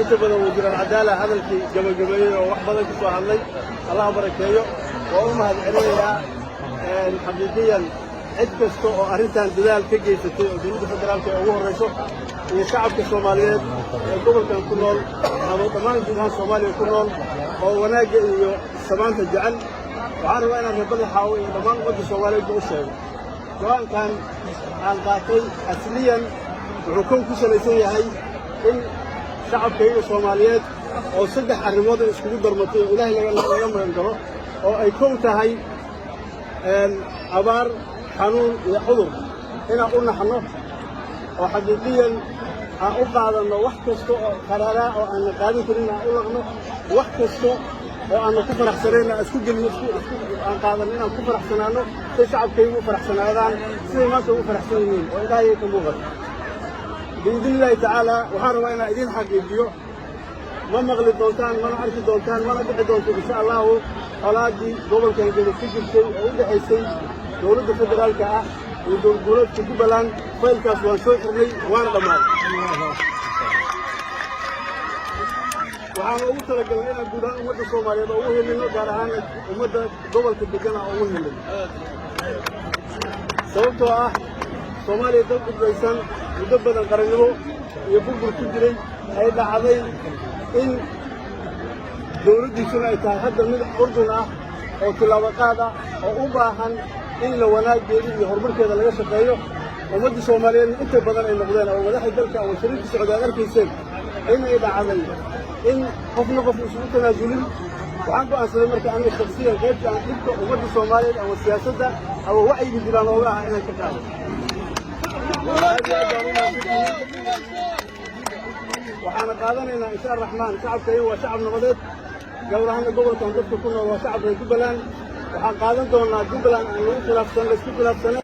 inta badan wasiir alcadaala hadalkii gabagabeeyey oo wax badan ka soo hadlay allah barakeeyo waa u mahadcelinayaa xaqiiqiyan cid kasta oo arrintan dadaal ka geysatay oo dowladda federaalka ee ugu horrayso iyo shacabka soomaaliyeed ee gobolkan ku nool ama dhammaan guud ahaan soomaaliya ku nool oo wanaagga iyo samaanta jecel waxaan rabaa inaan reer badaxaawo iyo dhammaan ummadda soomaaliyeedba u sheego go'aankan aan qaatay asliyan wuxuu kow ku salaysan yahay in shacabkayga soomaaliyeed oo saddex arrimood ay iskugu darmatay oo ilaahay laga magan galo oo ay kow tahay abaar xanuun iyo cudur inaan u naxno oo xaqiiqiyan aan u qaadanno wax kasta oo qaraaraa oo aanna qaadan karin aan u laqno wax kasta oo aanna ku faraxsanayn aan isku gelino aan qaadanno inaan ku faraxsanaanno say shacabkaygu u faraxsanaadaan siday maanta ugu faraxsan yihiin oo ilaahayay ka muuqato biidni illaahi tacaalaa waxaan rabaa inaan idiin xaqiijiyo ma maqli doontaan mana arki doontaan mana dhici doonto insha allahu colaaddii gobolkan geda ka jirtay oo u dhexaysay dowladda federaalka ah iyo dowlad goboleedka jubbaland faylkaas waan soo xirnay waana dhammaaday waxaan ugu talagalnay inaan guud ahaan ummadda soomaaliyeed oo ugu helino gaar ahaan ummadda gobolka degana oo ugu helin sababtoo ah soomaaliya dad gudbaysan muddo badan qarannimo iyo burbur ku jiray ay dhacday in dowladdiisuna ay tahay hadda mid urdun ah oo tillaabaqaad ah oo u baahan in la wanaaggeeda iyo horumarkeeda laga shaqeeyo ummadda soomaaliyeedna inta badan ay noqdeen oo madaxda dalka oo shariirka socda aad arkayseen inay dhacday in qofna qof isugu tanaasulin waxaan go'aansaday marka aniga shaksiyan qaybta aan dhibka ummadda soomaaliyeed ama siyaasadda ama wacyiga jiraan ooga ah inaan ka qaado waxaana qaadanaynaa insha araxmaan shacabkayga waa shacab nabadeed gabar ahaana gobolkan dadka ku nool waa shacab reer jubbaland waxaan qaadan doonaa jubbaland aan lagu khilaafsan laysku khilaafsanay